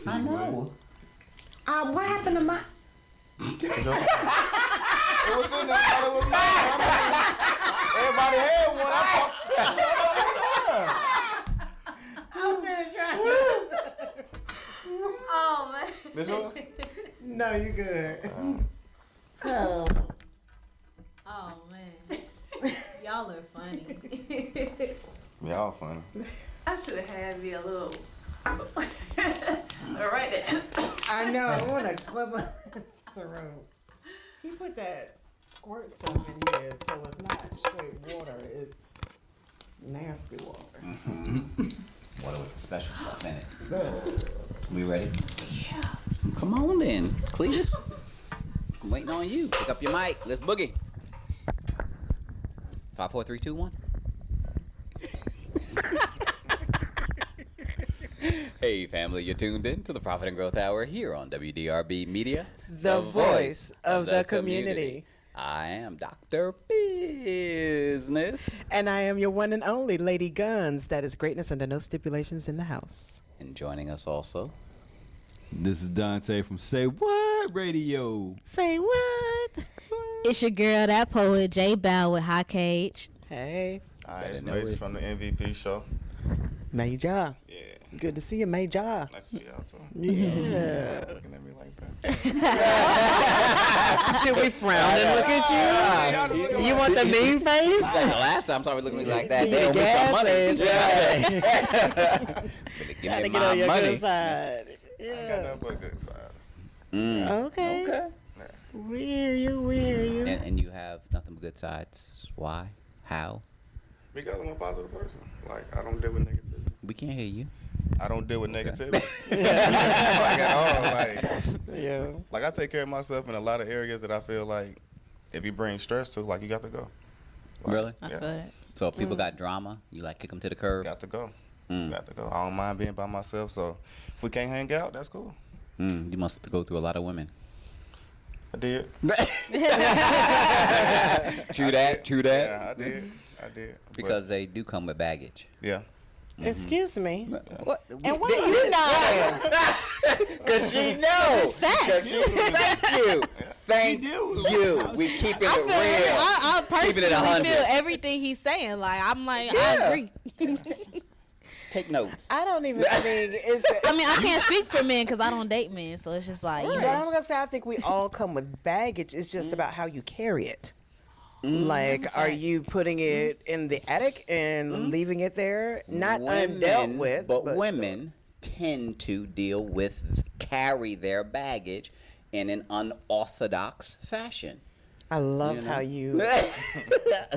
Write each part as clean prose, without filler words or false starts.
I know. What happened to my? It was in there. It was mine. Everybody had one. I was there trying. Oh man. This yours? No, you good. Oh. Oh man, y'all are funny. Y'all funny. I should have had me a little. Right there. I know. I want to clip the throat. He put that squirt stuff in here, so it's not straight water. It's nasty water. Water with the special stuff in it. Ugh. We ready? Yeah. Come on then, Cletus. I'm waiting on you. Pick up your mic. Let's boogie. 5, 4, 3, 2, 1. Hey family, you're tuned in to the Profit and Growth Hour here on WDRBmedia, The voice of the community. I am Dr. Bizness. And I am your one and only Lady Guns. That is greatness under no stipulations in the house. And joining us also, this is Dante from Say What Radio. Say what? It's your girl, that poet, B0w with High Cage. Hey. All right, it's Major from the MVP show. Major. Yeah. Good to see you, Major. Nice to see y'all too. Yeah. Looking at me like that. Should we frown and look at you? You want the mean face? the last time somebody looked at me like that, they owe me Gas some money. face, Yeah. Give Trying me to get my on your money. good side. I ain't got Yeah. nothing but good sides. Okay. We hear you. And you have nothing but good sides. Why? How? Because I'm a positive person. Like, I don't deal with negativity. We can't hear you. I don't deal with negativity. Like, at all. Yeah. Like, I take care of myself in a lot of areas that I feel like if you bring stress to, like, you got to go. Like, Really? I yeah. feel that. So if people got drama, you like kick them to the curb? Got to go. Mm. Got to go. I don't mind being by myself. So if we can't hang out, that's cool. You must go through a lot of women. I did. True that. Yeah, I did. Because they do come with baggage. But, yeah. Excuse me. What? And why you not? Because she knows. It's facts. Thank you. We keeping I it feel real. I Keeping it personally 100. feel everything he's saying. Like I'm like, I Yeah. agree. Take notes. I don't even think it's. I mean, I can't speak for men because I don't date men, so it's just like, you But know. I'm gonna say I think we all come with baggage. It's just about how you carry it. Like, are you putting it in the attic and leaving it there, not undealt with? But women tend to carry their baggage in an unorthodox fashion. I love how you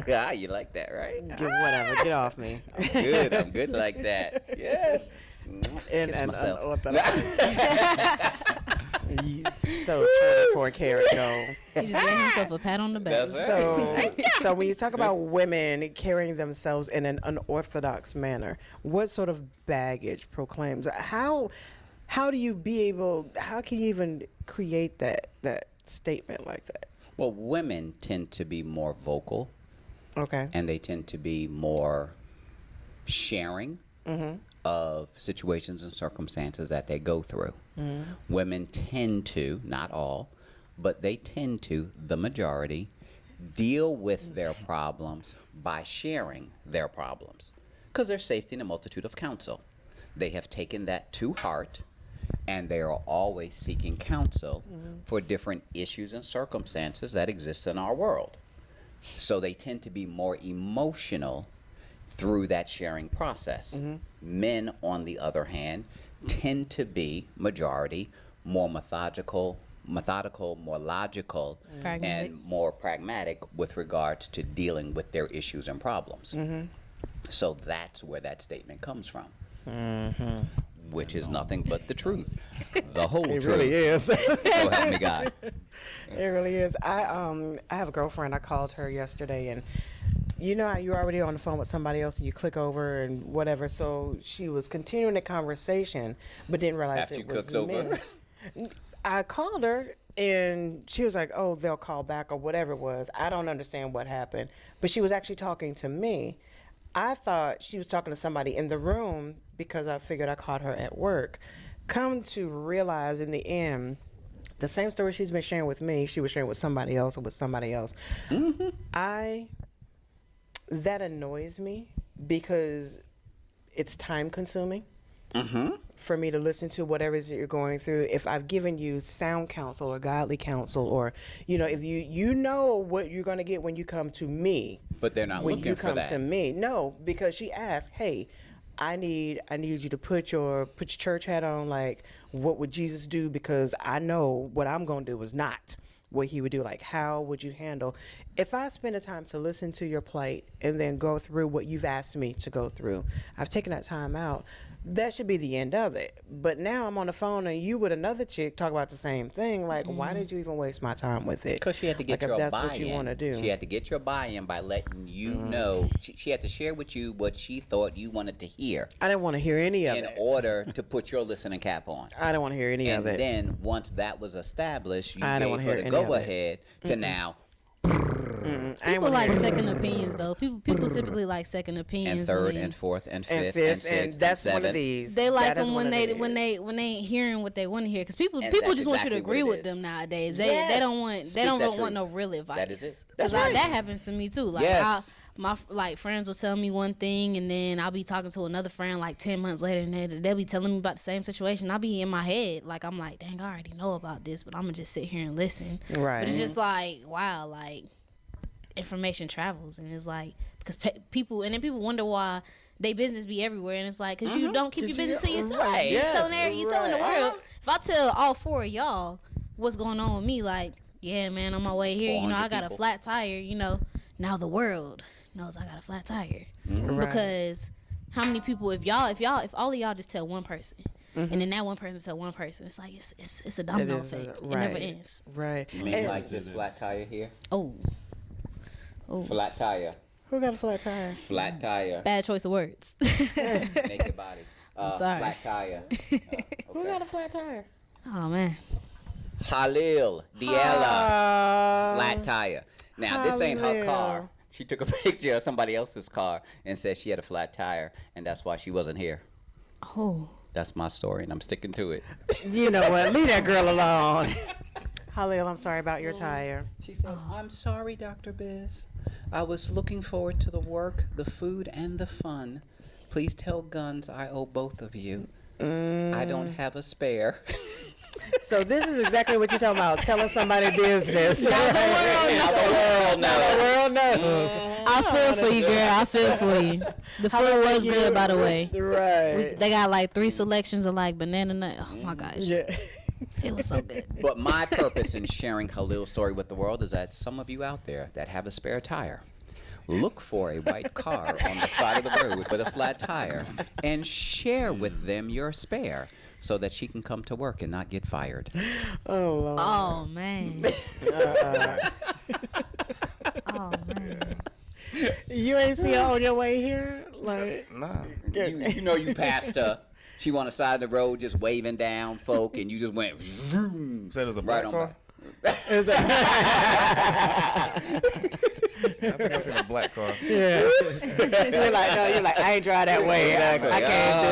Ah, you like that, right? whatever. Get off me. I'm good like that. Yes. And Kiss myself. You so 24 karat gold. He just gave himself a pat on the back. That's right. So when you talk about women carrying themselves in an unorthodox manner, what sort of baggage proclaims? How do you how can you even create that statement like that? Well, women tend to be more vocal, Okay. and they tend to be more sharing of situations and circumstances that they go through. Women tend to, not all, but they tend to, the majority, deal with their problems by sharing their problems because there's safety in a multitude of counsel. They have taken that to heart, and they are always seeking counsel for different issues and circumstances that exist in our world. So they tend to be more emotional through that sharing process. Men, on the other hand, tend to be, majority, more methodical, more logical, Pragmatic. and more pragmatic with regards to dealing with their issues and problems. So that's where that statement comes from. Which is nothing but the truth. The whole It truth. really is. So help me God. It really is. I have a girlfriend. I called her yesterday, and you know how you're already on the phone with somebody else and you click over and whatever. So she was continuing the conversation, but didn't realize After it you was clicked me. over? I called her and she was like, "Oh, they'll call back," or whatever it was. I don't understand what happened, but she was actually talking to me. I thought she was talking to somebody in the room because I figured I caught her at work. come to realize in the end, the same story she's been sharing with me, she was sharing with somebody else or with somebody else. That annoys me because it's time consuming for me to listen to whatever it is that you're going through. If I've given you sound counsel or godly counsel, or if you know what you're going to get when you come to me, But they're not when looking you for come that. to me, no, because she asked, hey, I need you to put your church hat on. Like, what would Jesus do? Because I know what I'm going to do is not what he would do. Like, how would you handle if I spend the time to listen to your plight and then go through what you've asked me to go through? I've taken that time out. That should be the end of it. But now I'm on the phone and you with another chick talk about the same thing. Like, why did you even waste my time with it? Because she had to get like, your if that's buy-in. what you want to do. She had to get your buy-in by letting you know. She had to share with you what she thought you wanted to hear I didn't want to hear any of in it. order to put your listening cap on. I don't want to hear any And of it. then once that was established, you I don't gave wanna her hear the any of it. go-ahead to now I ain't People wanna like hear it. second opinions, though. People typically like second opinions. and third when and fourth and and fifth fifth, and sixth that's and one of seventh. these. they like That is them one when of they these. ain't hearing what they want to hear. Because people And just that's want you to exactly agree what it with is. them nowadays. Yes. They don't want Speak that want truth. no real advice. That is it. Because That's right. that happens to me too. Like Yes. my friends will tell me one thing, and then I'll be talking to another friend like 10 months later, and they'll be telling me about the same situation. I'll be in my head like, I'm like, dang, I already know about this, but I'm gonna just sit here and listen. Right. But it's just like, wow, like information travels, and it's like because people wonder why they business be everywhere, and it's like because you don't keep your business to yourself. right, You're yes, you're telling the right. world. If I tell all four of y'all what's going on with me, like, yeah, man, on my way here, I 400 got people. a flat tire. Now the world knows I got a flat tire because how many people? If all of y'all just tell one person. And then that one person tell one person. It's like it's a domino effect. It never ends. Right. You mean like this flat tire here? Oh, Flat tire. Who got a flat tire? Flat tire. bad choice of words. Naked body. I'm sorry. Flat tire. Who got a flat tire? Oh man. Halil. Diella. Flat tire. Now, this ain't her Halil. car. She took a picture of somebody else's car and said she had a flat tire, and that's why she wasn't here. Oh. That's my story, and I'm sticking to it. You know what? Leave that girl alone. Halil, I'm sorry about your tire. She said, I'm sorry, Dr. Biz. I was looking forward to the work, the food, and the fun. Please tell Guns I owe both of you. I don't have a spare. So this is exactly what you're talking about. Telling somebody business. Now the world knows. The world knows. I feel for you, girl. I feel for you. The food was good, by the way. Right. They got like 3 selections of like banana nut. Oh my gosh, Yeah. it was so good. But my purpose in sharing Halil's story with the world is that some of you out there that have a spare tire, look for a white car on the side of the road with a flat tire and share with them your spare so that she can come to work and not get fired. Oh, Lord. Oh man. Oh man. You ain't see her on your way here? Like, Nah. You know you passed her. She on the side of the road just waving down folk, and you just went vroom, Said it was a right black on car? by. is it? I think I seen a black car. Yeah. You're like, I ain't drive that way. Exactly.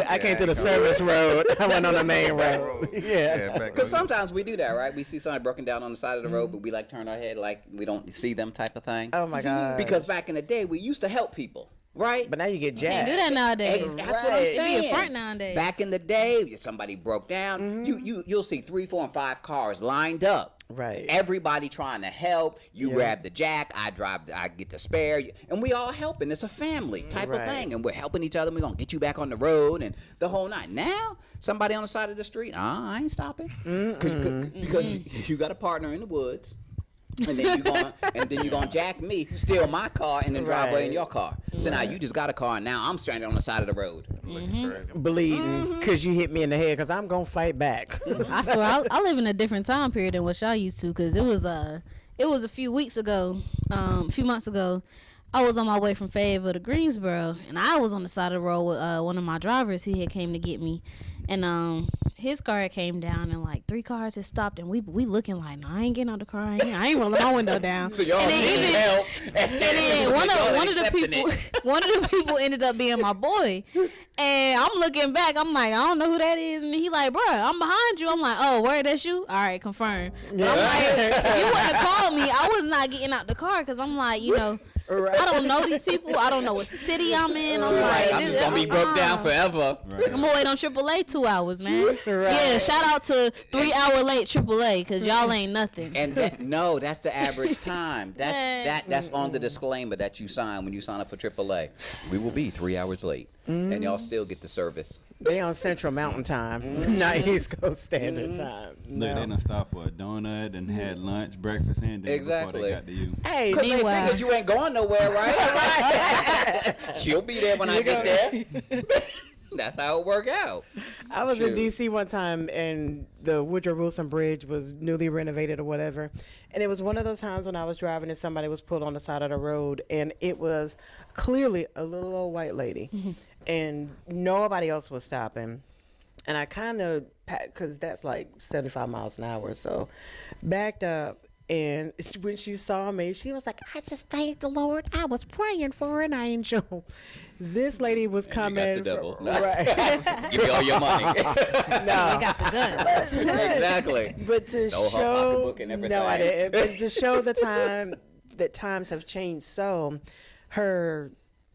I came through the service road. I went on the main road. Yeah. back Because sometimes we do that, right? We see somebody broken down on the side of the road, but we like turn our head like we don't see them type of thing. Oh my God. Because back in the day, we used to help people, right? But now you get Can't jacked. do that nowadays. That's what I'm Right. It saying. be a front nowadays. Back in the day, if somebody broke down, you'll see 3, 4, and 5 cars lined up. Right. Everybody trying to help. You Yeah. grab the jack, I get the spare, and we all helping. It's a family type of Right. thing, and we're helping each other. We're gonna get you back on the road and the whole night. Now, somebody on the side of the street, I ain't stopping, because you got a partner in the woods. And then you gonna jack me, steal my car, and then drive away in Right. your car. So now you just got a car, and now I'm stranded on the side of the road. Bleeding because you hit me in the head because I'm going to fight back. I swear, I live in a different time period than what y'all used to, because it was a few weeks ago, a few months ago. I was on my way from Fayetteville to Greensboro, and I was on the side of the road with one of my drivers. He had came to get me, and his car came down and like 3 cars had stopped and we looking like, no, I ain't getting out the car. I ain't rolling my window down. So y'all and then need help. And then one of the accepting people ended up being my boy. And I'm looking back, I'm like, I don't know who that is. And he like, bro, I'm behind you. I'm like, oh, word, that's you? All right, confirm. But I'm like, you wouldn't have called me. I was not getting out the car because I'm like, you know, I don't know these people. I don't know what city I'm in. I'm like, I'm just gonna be broke down forever. Right. I'm gonna wait on AAA 2 hours, man. Yeah, shout out to 3 hour late AAA because y'all ain't nothing. And that's the average time. That's on the disclaimer that you sign when you sign up for AAA. We will be 3 hours late, and y'all still get the service. They on Central Mountain Time, not East Coast Standard Time. Look, they done stopped for a donut and had lunch, breakfast, and dinner before Exactly. they got to you. Hey, Because they Meanwhile- figured you ain't going nowhere, right? She'll be there when I get there. That's how it work out. I was in Shoot. D.C. one time, and the Woodrow Wilson Bridge was newly renovated or whatever. And it was one of those times when I was driving and somebody was pulled on the side of the road, and it was clearly a little old white lady. And nobody else was stopping. And I kind of, because that's like 75 miles an hour, so backed up. And when she saw me, she was like, I just thank the Lord. I was praying for an angel. This lady was coming. You got the devil. Right. Give me all your money. No. I got the guns. Exactly. But to Stole her show, pocketbook and everything. no, I didn't. But to show the time that times have changed. So, her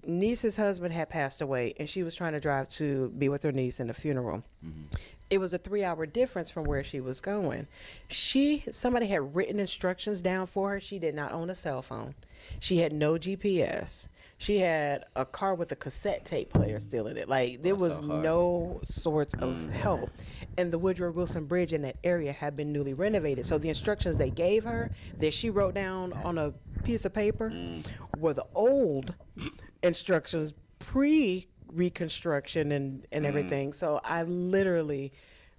niece's husband had passed away, and she was trying to drive to be with her niece in the funeral. It was a 3-hour difference from where she was going. Somebody had written instructions down for her. She did not own a cell phone. She had no GPS. She had a car with a cassette tape player still in it. Like, there was so hard. no sort of help. And the Woodrow Wilson Bridge in that area had been newly renovated. So the instructions they gave her that she wrote down on a piece of paper were the old instructions pre-reconstruction and everything. So I literally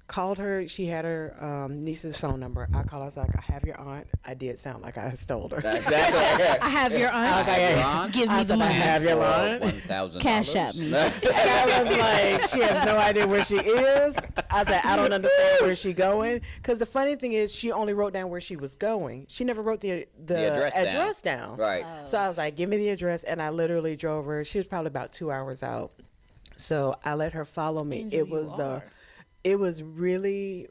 called her. She had her niece's phone number. I called her. I was like, I have your aunt. I did sound like I stole her. That's okay. I have your aunt. Ron, Give me the I money. have your aunt. $1,000. Cash at me. And I was like, she has no idea where she is. I said, I don't understand where she going. Because the funny thing is, she only wrote down where she was going. She never wrote the address down. Right. So I was like, give me the address. And I literally drove her. She was probably about 2 hours out. So I let her follow me. Angel, It was really,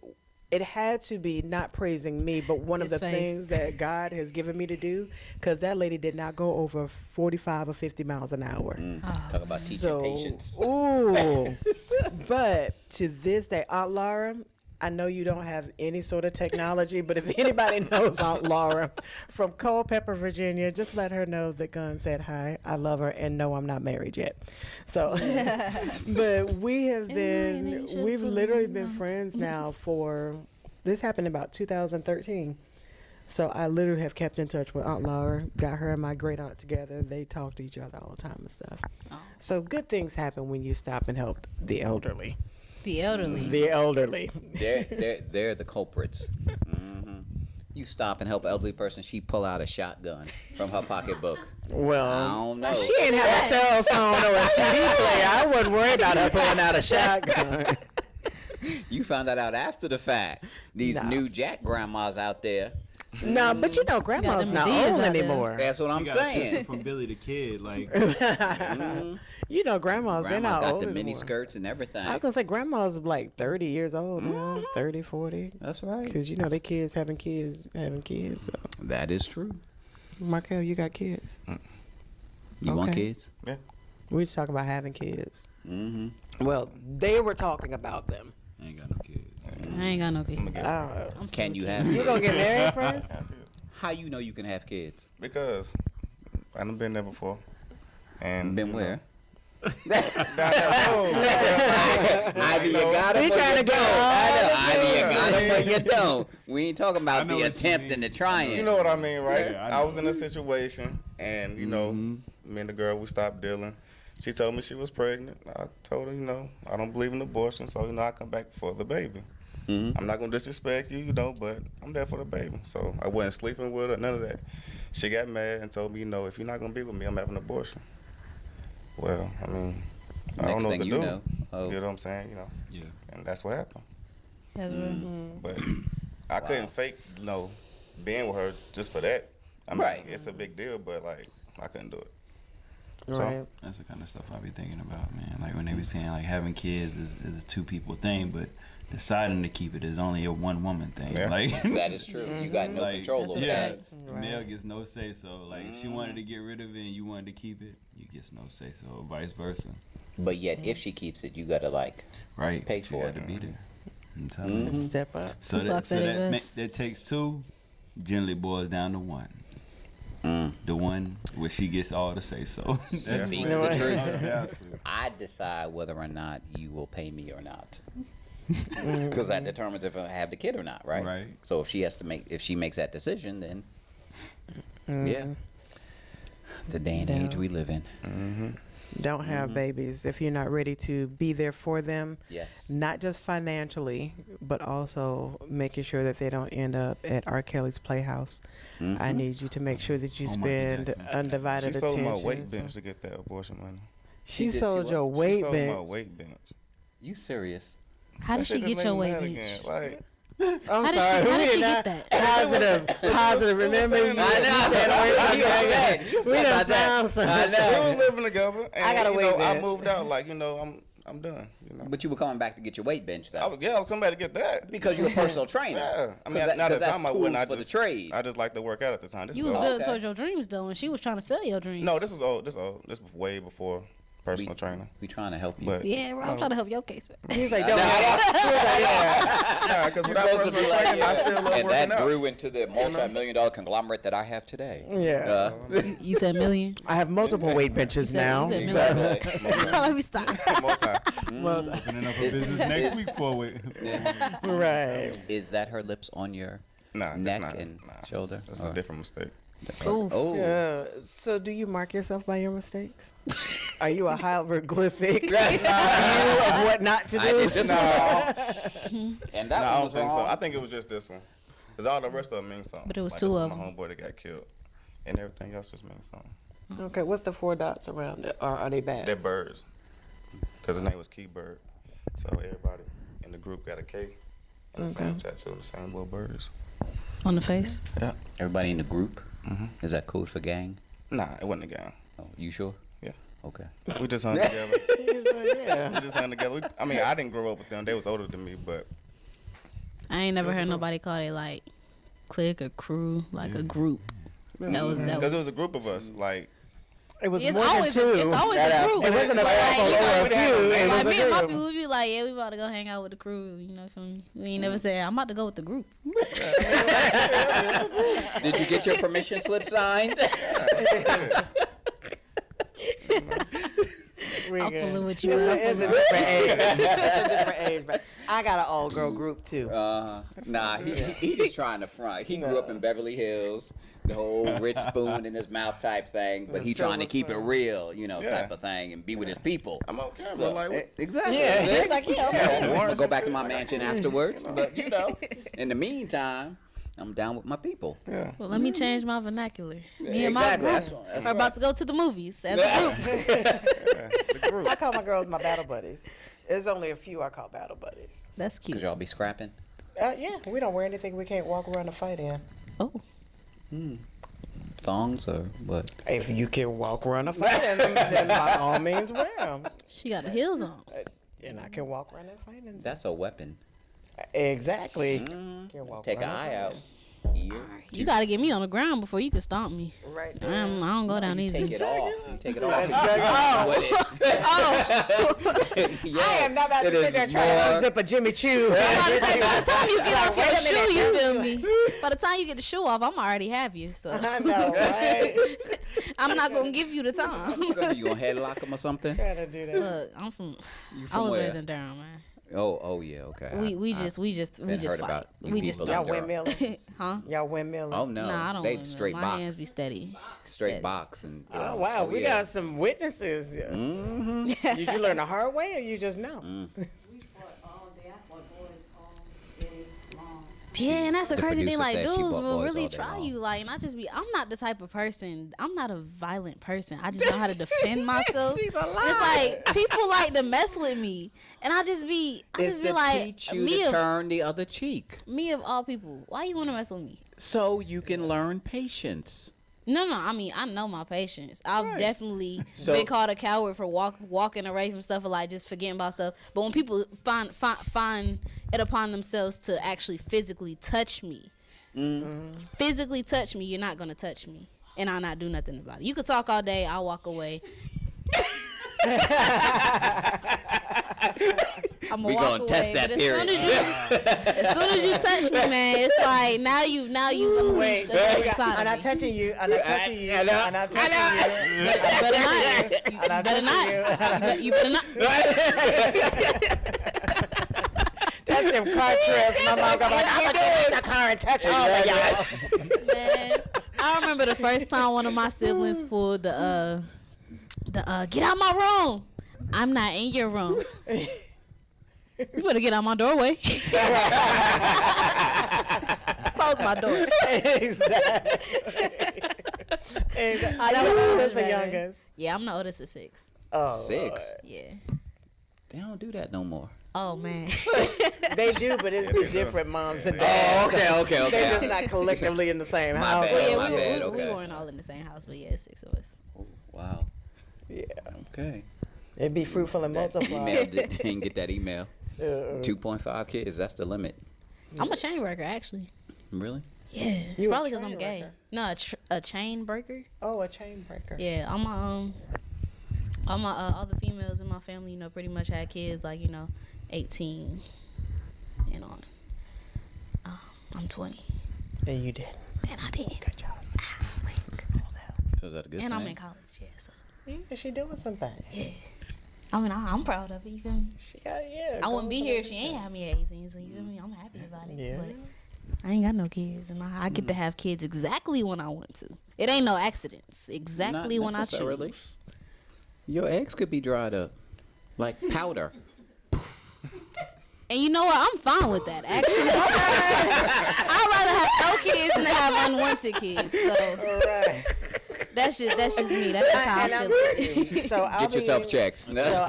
it had to be not praising me, but one of His the face. things that God has given me to do, because that lady did not go over 45 or 50 miles an hour. Talk about teaching patience. Ooh. But to this day, Aunt Laura, I know you don't have any sort of technology, but if anybody knows Aunt Laura from Culpeper, Virginia, just let her know that Gunn said hi. I love her, and no, I'm not married yet. So, but we've literally been friends now this happened about 2013. So I literally have kept in touch with Aunt Laura, got her and my great aunt together. They talk to each other all the time and stuff. So good things happen when you stop and help the elderly. The elderly. The elderly. They're the culprits. You stop and help an elderly person, she pull out a shotgun from her pocketbook. Well, I don't know. she ain't have a cell phone or a CD player. I wouldn't worry about her pulling out a shotgun. You found that out after the fact. These Nah. new Jack grandmas out there. No, but you know, grandma's them not Adidas old out there. anymore. That's what I'm She got a picture saying. from Billy the Kid, like You know, grandma's, they're Grandma not got old the mini anymore. skirts and everything. I was going to say grandma's like 30 years old now, 30, 40. That's right. Because, you know, they kids having kids. So. That is true. Markail, you got kids? You want Okay. kids? Yeah. We was talking about having kids. Mm-hmm. Well, they were talking about them. I ain't got no kids. I ain't got no kids. Can you have You kids? gonna get married first? How you know you can have kids? Because I done been there before. And Been you know, where? Either you got them He or trying you to go don't. all Either you the got them or you don't. We ain't talking I about know the what you attempt mean. and the trying. You know what I mean, right? Yeah, I I know. was in a situation, and you know, me and the girl, we stopped dealing. She told me she was pregnant. I told her, you know, I don't believe in abortion, so you know, I come back for the baby. I'm not gonna disrespect you, you know, but I'm there for the baby. So I wasn't sleeping with her, none of that. She got mad and told me, you know, if you're not gonna be with me, I'm having an abortion. Well, I mean, I don't Next know what thing to you do. know, You know what I'm saying? You know, Yeah. and that's what happened. That's real. But I couldn't fake, being with her just for that. I mean, Right. it's a big deal, but like I couldn't do it. Right. That's the kind of stuff I be thinking about, man. Like when they be saying like having kids is a two people thing, but deciding to keep it is only a one woman thing. Yeah. Like That is true. You got no like, control That's over a yeah, that. the male gets no say so. Like if she wanted to get rid of it and you wanted to keep it, you get no say so, or vice versa. But yet, if she keeps it, you gotta like Right? pay She for got it. to be there. I'm telling you. Step up. So Tupac that, said it best. that takes two. Generally boils down to one. The one where she gets all the say so. That's See, what the it truth. comes down to. I decide whether or not you will pay me or not, because that determines if I have the kid or not, right? Right. So if she makes that decision, then yeah, the day and age we live in. Don't have babies if you're not ready to be there for them. Yes. Not just financially, but also making sure that they don't end up at R. Kelly's Playhouse. I need you to make sure that you Oh, Michael spend Jackson's undivided She sold attention. my weight bench to get that abortion money. She did, she sold what? your She weight sold my bench. weight bench. You serious? How did That she shit get just your made me weight mad bench? again. Like, I'm How did sorry. she we did get not- that? Positive. Remember you said we done found something. we were living together, and I got a weight I bench. moved out. Like, I'm done. But you were coming back to get your weight bench though, I was coming back to get that. because you're a personal trainer. Yeah, I mean, 'Cause not at the that's time I wouldn't. tools I for just the trade. I just like to work out at the time. This You is was old. building okay. towards your dreams though, and she was trying to sell your dreams. No, this was old. This old. This was way before personal trainer. We trying to help you. But Yeah, bro, I'm trying to help your case, man. He's like, don't yeah. nah, because without Supposed to personal be like, training, I yeah. still love and working that out. grew into the multi-million-dollar conglomerate that I have today. Yeah. You said million. I have multiple weight benches You said- now. you said million. Exactly. Let me stop. Opening up a business next week for it. Right. Is that her lips on your Nah, that's neck not, and nah. shoulder? That's Or- a different mistake. Oof. Oh, So do you mark yourself by your mistakes? Are you a hieroglyphic view of what not to I do? did this No, one. And that no, I one don't was think so. wrong. I think it was just this one. Because all the rest of them mean something. But it was Like, two this is of my them. homeboy that got killed. And everything else just means something. Okay, what's the 4 dots around it? Or are they bats? They're birds. Because his name was Key Bird. So everybody in the group got a K and the same tattoo and the same little birds. On the face. Yeah. Everybody in the group? Is that code for gang? Nah, it wasn't a gang. Oh, you sure? Yeah. Okay. We just hung together. Yeah. We just hung together. I mean, I didn't grow up with them. They was older than me, but I ain't never heard nobody call it like clique or crew, like a group. That was because it was a group of us. Like, It was It's more always than 2. it's always a group. It wasn't a Like, couple you or know, a few. It was Like a me and my group. people would be like, yeah, we about to go hang out with the crew. You know, feel me? We ain't never said I'm about to go with the group. Did you get your permission slip signed? I'm fooling with you. It's a different age. It's a different age, but I got an all girl group too. Nah, he just trying to front. He grew up in Beverly Hills, the whole rich spoon in his mouth type thing, but he trying to keep it real, type of thing, and be with his people. I'm on camera. So, like, what? exactly. Yeah, that's it. it's like, yeah. I'll go back to my mansion afterwards, but in the meantime, I'm down with my people. Yeah. Well, let me change my vernacular. Me and my Exactly. group That's are about to go to the movies as a group. I call my girls my battle buddies. There's only a few I call battle buddies. That's Could cute. y'all be scrapping? Yeah, we don't wear anything we can't walk around a fight in. Oh, Thongs or what? If you can walk around a fight in them, then by all means wear them. she got the heels on. And I can walk around that fight in them. That's a weapon. Exactly. Can walk Take an around eye that out. fight. Here. You got to get me on the ground before you can stomp me. Right I there. don't go down You easy. take it off. You take it off. I am not about to sit there trying to unzip a Jimmy Choo. By the time you get off your Wait a shoe, minute, you feel me? By the time you get the shoe off, I'm already have you. So I know, right? I'm not gonna give you the time. You gonna headlock him or something? Trying to do that. Look, I'm from. You I from was where? raised in Durham, man. Oh yeah, okay. We just been heard fight. about you We just people Y'all in Durham. windmilling. huh? Y'all windmilling. Oh no, Nah, I don't. they win, straight My box, hands be steady. straight steady. box, and Oh wow, we yeah. got some witnesses. Did you learn the hard way, or you just know? We fought all day. I fought boys all day long. Yeah, and that's the crazy thing. producer Like, says she dudes bought will boys really all day try long. you. Like, and I'm not the type of person. I'm not a violent person. I just know how to defend myself. She's a And it's like people like to mess with me, and I just be like, teach you me to of turn the other cheek, all people. Why you want to mess with me? so you can learn patience. No. I mean, I know my patience. I've definitely So- been called a coward for walking away from stuff or like just forgetting about stuff. But when people find it upon themselves to actually physically touch me, you're not gonna touch me, and I'll not do nothing about it. You could talk all day, I'll walk away. I'm We gonna test that but theory. as soon as you touch me, man, it's like now you've unleashed a different side I'm of not me. touching you. I'm not touching you. I know. I'm not touching you. You better not. You better not. You better not. That's them car trips. My mom got like, I'm gonna get in the car and touch all of y'all. Man, I remember the first time one of my siblings pulled the get out my room. I'm not in your room. You better get out my doorway. Close my door. Exactly. That Are was you old, oldest or man. youngest? Yeah, I'm the oldest of 6. Oh, 6. Yeah. They don't do that no more. Oh man. They do, but it's be different moms and Oh, dads. okay. They're just not collectively in the same My house. bad. So yeah, my bad, we okay. weren't all in the same house, but yeah, 6 of us. Wow. Yeah, Okay. it'd be fruitful and That multiply. email didn't get that email. 2.5 kids. That's the limit. I'm a chain breaker actually. Really? Yeah, it's You a probably because I'm chain gay. breaker? No, a chain breaker. Oh, a chain breaker. Yeah, all my other females in my family, you know, pretty much had kids like 18 and on. I'm 20, And you did. and I did. Good job. So is that a good And thing? I'm in college. Yeah, so Yeah, she doing something. I mean, I'm proud of it. You feel me? She got, yeah. I wouldn't be goals here and if she ain't had me at 18. So you feel me? I'm happy about it. Yeah. But I ain't got no kids, and I get to have kids exactly when I want to. It ain't no accidents. Exactly Not when I necessarily. choose. Your eggs could be dried up, like powder. And you know what? I'm fine with that. Actually, I'd rather have no kids than to have unwanted kids. So All right. that's just me. That's just how I And I'm feel. with you. So I'll Get yourself be, checked. So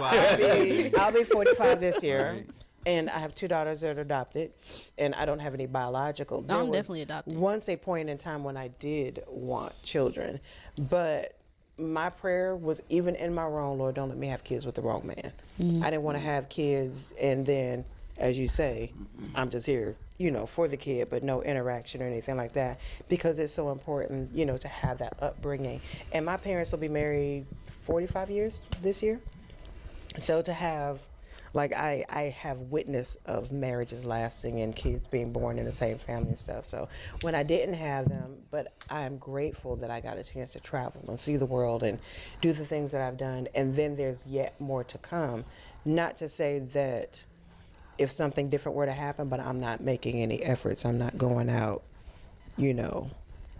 I'll be 45 this year, and I have 2 daughters that are adopted, and I don't have any biological. There I'm was definitely adopted. Once a point in time when I did want children, but my prayer was, even in my wrong, Lord, don't let me have kids with the wrong man. I didn't want to have kids, and then, as you say, I'm just here, for the kid, but no interaction or anything like that, because it's so important, to have that upbringing. And my parents will be married 45 years this year. So to have, like, I have witness of marriages lasting and kids being born in the same family and stuff. So when I didn't have them, but I'm grateful that I got a chance to travel and see the world and do the things that I've done. And then there's yet more to come. Not to say that if something different were to happen, but I'm not making any efforts. I'm not going out,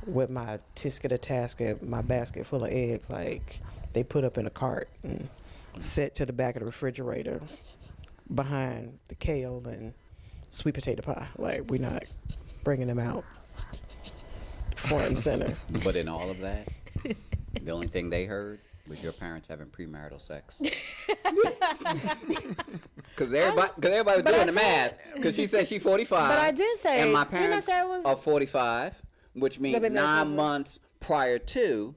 with my tisket of tasket, my basket full of eggs, like they put up in a cart and set to the back of the refrigerator behind the kale and sweet potato pie. Like, we're not bringing them out front and center. But in all of that, the only thing they heard was your parents having premarital sex. Because everybody was doing the math. Because she said she's 45. But I did say, and my didn't I parents say I was- are 45, which means Let me make 9 it- months prior to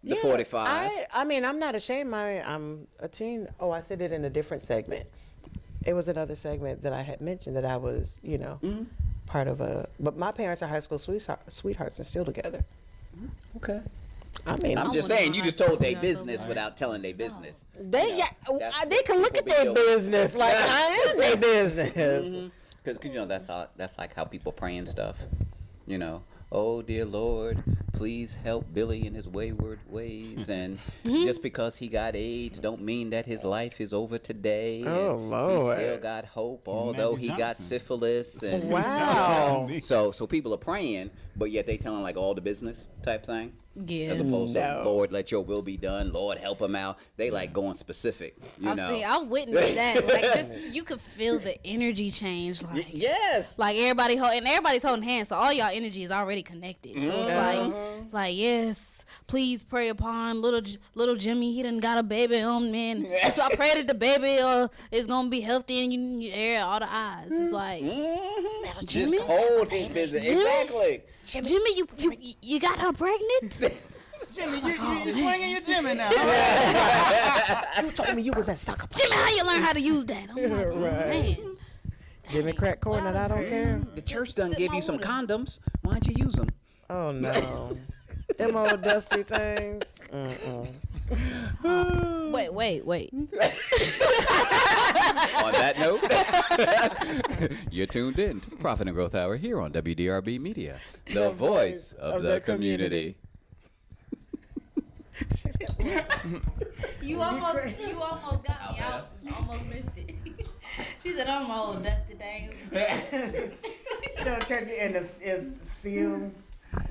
the 45. I mean, I'm not ashamed. I'm a teen. Oh, I said it in a different segment. It was another segment that I had mentioned that I was, part of a. But my parents are high school sweethearts and still together. Okay. I mean, I'm just wouldn't saying, know you how just to told their sweethearts business over. without telling their business. they that's they what can look people at be their doing. business like I am their business. Because that's like how people pray and stuff. Oh dear Lord, please help Billy in his wayward ways. And just because he got AIDS don't mean that his life is over today. Oh, And Lord. he still got hope, although he got Johnson. syphilis. And Wow. so people are praying, but yet they telling like all the business type thing. Yeah. As opposed No. to Lord, let your will be done. Lord, help him out. They like going specific. I've witnessed that. Like, just you could feel the energy change. Like, Yes. like everybody's holding hands, so all y'all energy is already connected. So it's like yes, please pray upon little Jimmy. He done got a baby on, man. So I pray that the baby is gonna be healthy and you air all the eyes. It's like little Jimmy. Just hold his business. Jimmy? Exactly. Jimmy, you got her pregnant? Jimmy, you swinging your Jimmy now. You told me you was at soccer practice. Jimmy, how you learn how to use that? I'm like, oh, man. Jimmy crack corn and I don't care. The church done give you some condoms. Why don't you use them? Oh no. Them old dusty things. Mm-mm. Wait. On that note, you're tuned in to the Profit and Growth Hour here on WDRBmedia, the voice of the community. You almost got me. I almost missed it. She said, "I'm old dusty things." You know, church and is sealed.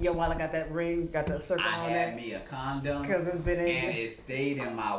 Your wallet got that ring, got that circle I on had it. me a condom, 'Cause it's been in and you. it stayed in my